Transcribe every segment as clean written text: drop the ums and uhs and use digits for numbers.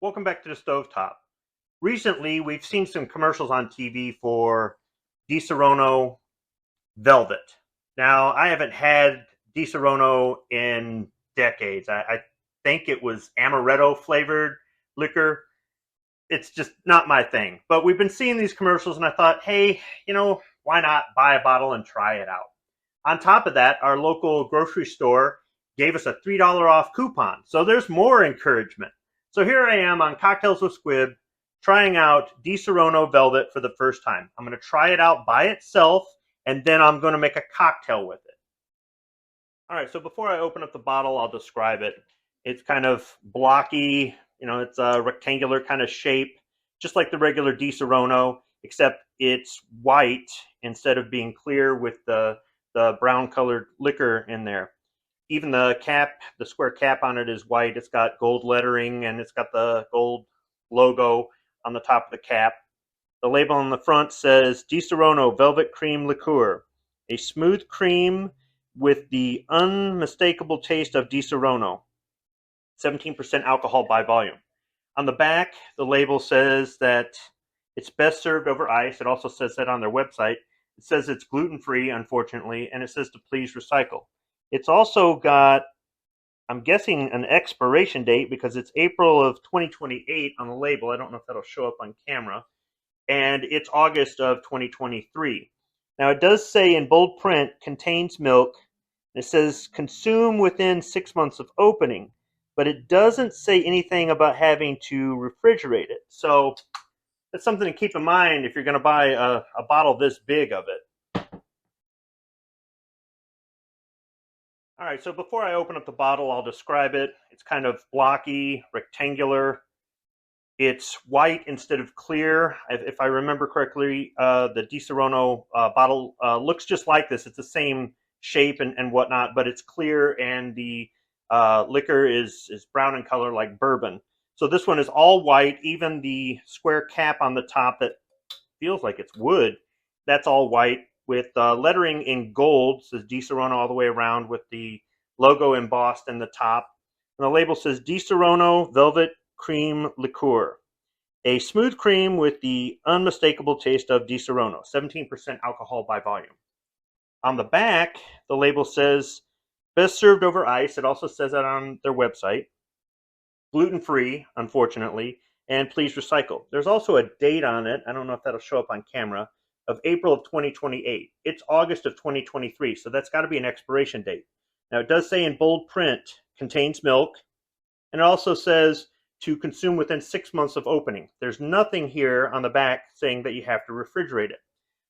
Welcome back to the Stovetop. Recently, we've seen some commercials on TV for Disaronno Velvet. Now, I haven't had Disaronno in decades. I think it was amaretto flavored liquor. It's just not my thing. But we've been seeing these commercials, and I thought, hey, why not buy a bottle and try it out? On top of that, our local grocery store gave us a $3 off coupon. So there's more encouragement. So here I am on Cocktails with Squib, trying out Disaronno Velvet for the first time. I'm going to try it out by itself, and then I'm going to make a cocktail with it. All right, so before I open up the bottle, I'll describe it. It's kind of blocky, it's a rectangular kind of shape, just like the regular Disaronno, except it's white instead of being clear with the brown colored liquor in there. Even the cap, the square cap on it is white. It's got gold lettering and it's got the gold logo on the top of the cap. The label on the front says Disaronno Velvet Cream Liqueur, a smooth cream with the unmistakable taste of Disaronno, 17% alcohol by volume. On the back, the label says that it's best served over ice. It also says that on their website. It says it's gluten-free, unfortunately, and it says to please recycle. It's also got, I'm guessing, an expiration date because it's April of 2028 on the label. I don't know if that'll show up on camera. And it's August of 2023. Now, it does say in bold print, contains milk. It says consume within 6 months of opening, but it doesn't say anything about having to refrigerate it. So that's something to keep in mind if you're going to buy a bottle this big of it. All right, so before I open up the bottle, I'll describe it. It's kind of blocky, rectangular. It's white instead of clear. If I remember correctly, the Disaronno bottle looks just like this. It's the same shape and whatnot, but it's clear, and the liquor is brown in color like bourbon. So this one is all white. Even the square cap on the top that feels like it's wood, that's all white with lettering in gold. It says Disaronno all the way around with the logo embossed in the top. And the label says Disaronno Velvet Cream Liqueur, a smooth cream with the unmistakable taste of Disaronno, 17% alcohol by volume. On the back, the label says best served over ice. It also says that on their website. Gluten-free, unfortunately, and please recycle. There's also a date on it. I don't know if that'll show up on camera, of April of 2028. It's August of 2023, so that's got to be an expiration date. Now, it does say in bold print, contains milk, and it also says to consume within 6 months of opening. There's nothing here on the back saying that you have to refrigerate it.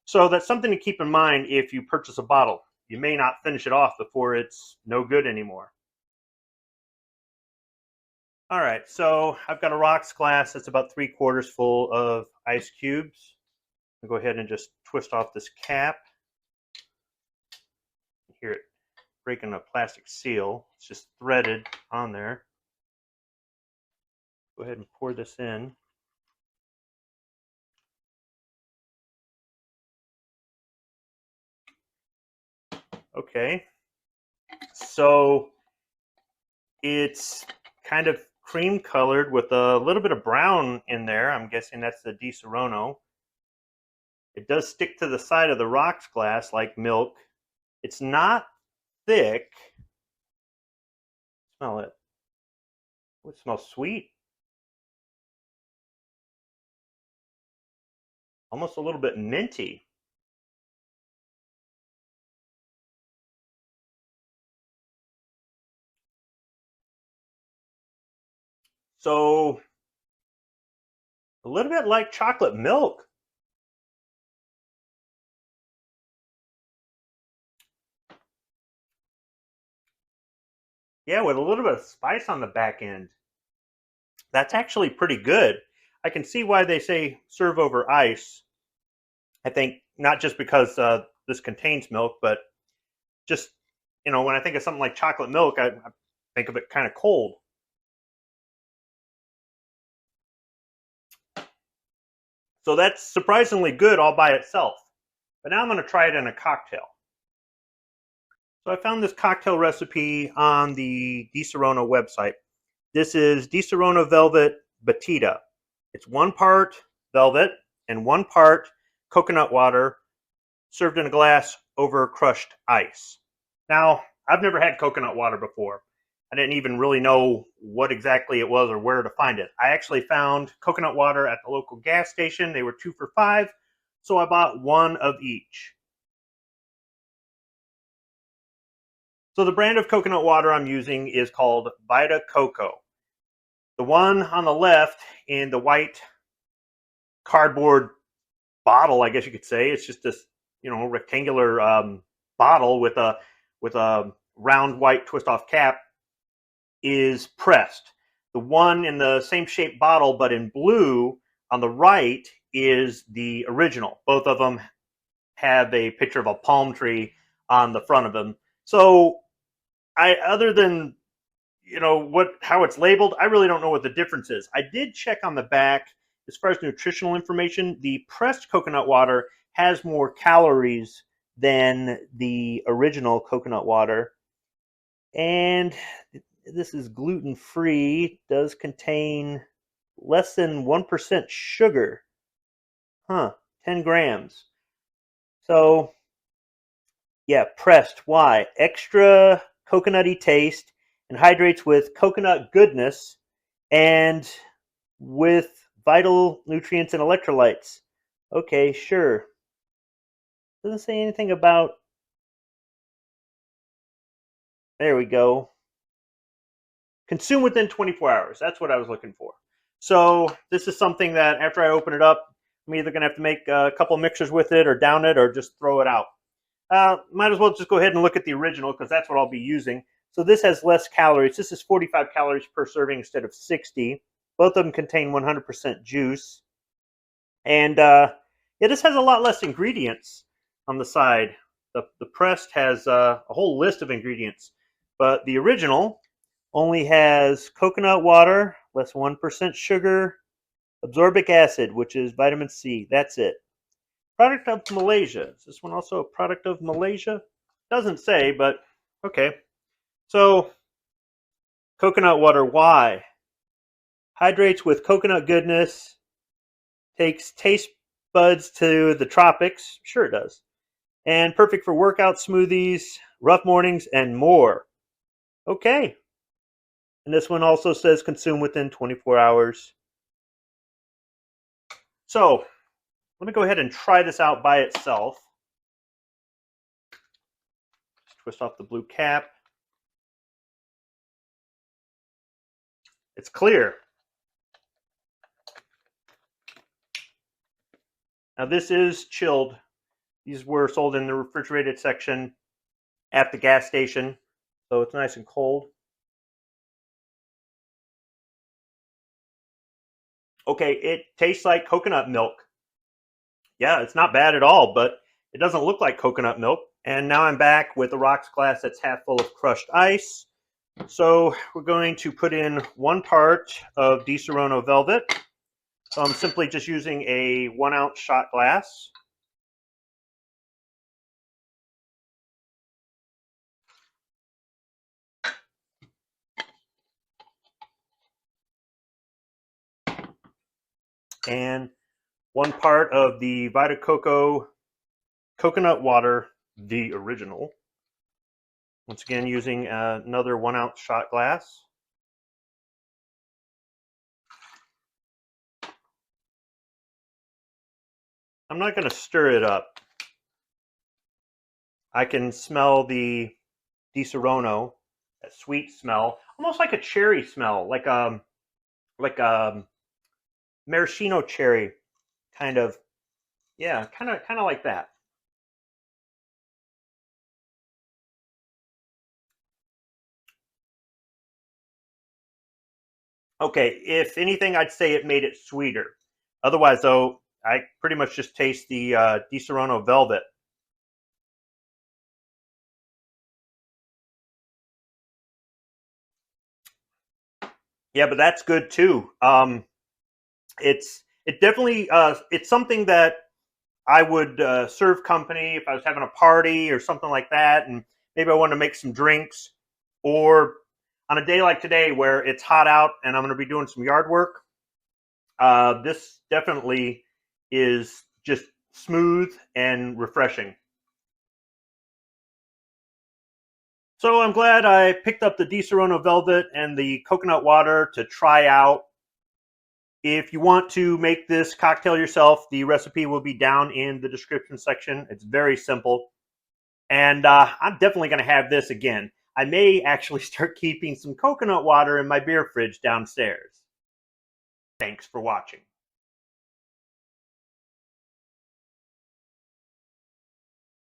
So that's something to keep in mind if you purchase a bottle. You may not finish it off before it's no good anymore. All right, so I've got a rocks glass that's about 3/4 full of ice cubes. I'll go ahead and just twist off this cap. You hear it breaking a plastic seal. It's just threaded on there. Go ahead and pour this in. Okay, so it's kind of cream colored with a little bit of brown in there. I'm guessing that's the Disaronno. It does stick to the side of the rocks glass like milk. It's not thick. Smell it. Oh, it smells sweet. Almost a little bit minty. So a little bit like chocolate milk. Yeah, with a little bit of spice on the back end. That's actually pretty good. I can see why they say serve over ice. I think not just because this contains milk, but just, when I think of something like chocolate milk, I think of it kind of cold. So that's surprisingly good all by itself. But now I'm going to try it in a cocktail. So I found this cocktail recipe on the Disaronno website. This is Disaronno Velvet Batida. It's 1 part velvet and 1 part coconut water served in a glass over crushed ice. Now, I've never had coconut water before. I didn't even really know what exactly it was or where to find it. I actually found coconut water at the local gas station. They were 2 for $5, so I bought 1 of each. So the brand of coconut water I'm using is called Vita Coco. The one on the left in the white cardboard bottle, I guess you could say, it's just this, rectangular bottle with a round white twist-off cap, is pressed. The one in the same shaped bottle but in blue on the right is the original. Both of them have a picture of a palm tree on the front of them. So other than how it's labeled, I really don't know what the difference is. I did check on the back as far as nutritional information. The pressed coconut water has more calories than the original coconut water, and this is gluten-free, does contain less than 1% sugar. 10 grams. So, yeah, pressed. Why? Extra coconutty taste and hydrates with coconut goodness and with vital nutrients and electrolytes. Okay, sure. Doesn't say anything about... There we go. Consume within 24 hours. That's what I was looking for. So this is something that after I open it up, I'm either going to have to make a couple mixers with it or down it or just throw it out. Might as well just go ahead and look at the original because that's what I'll be using. So this has less calories. This is 45 calories per serving instead of 60. Both of them contain 100% juice. And this has a lot less ingredients on the side. The pressed has a whole list of ingredients. But the original only has coconut water, less 1% sugar, absorbic acid, which is vitamin C. That's it. Product of Malaysia. Is this one also a product of Malaysia? Doesn't say, but okay. So, coconut water, why? Hydrates with coconut goodness, takes taste buds to the tropics. Sure it does. And perfect for workout smoothies, rough mornings, and more. Okay. And this one also says consume within 24 hours. So, let me go ahead and try this out by itself. Just twist off the blue cap. It's clear. Now this is chilled. These were sold in the refrigerated section at the gas station, so it's nice and cold. Okay, it tastes like coconut milk. Yeah, it's not bad at all, but it doesn't look like coconut milk. And now I'm back with a rocks glass that's half full of crushed ice. So we're going to put in 1 part of Disaronno Velvet. So I'm simply just using a 1-ounce shot glass. And 1 part of the Vita Coco coconut water, the original. Once again, using another 1-ounce shot glass. I'm not going to stir it up. I can smell the Disaronno, that sweet smell, almost like a cherry smell, like maraschino cherry, kind of. Yeah, kind of like that. Okay, if anything, I'd say it made it sweeter. Otherwise, though, I pretty much just taste the Disaronno Velvet. Yeah, but that's good too. It definitely it's something that I would serve company if I was having a party or something like that, and maybe I wanted to make some drinks, or on a day like today where it's hot out and I'm going to be doing some yard work. This definitely is just smooth and refreshing. So I'm glad I picked up the Disaronno Velvet and the coconut water to try out. If you want to make this cocktail yourself, the recipe will be down in the description section. It's very simple. And I'm definitely going to have this again. I may actually start keeping some coconut water in my beer fridge downstairs. Thanks for watching.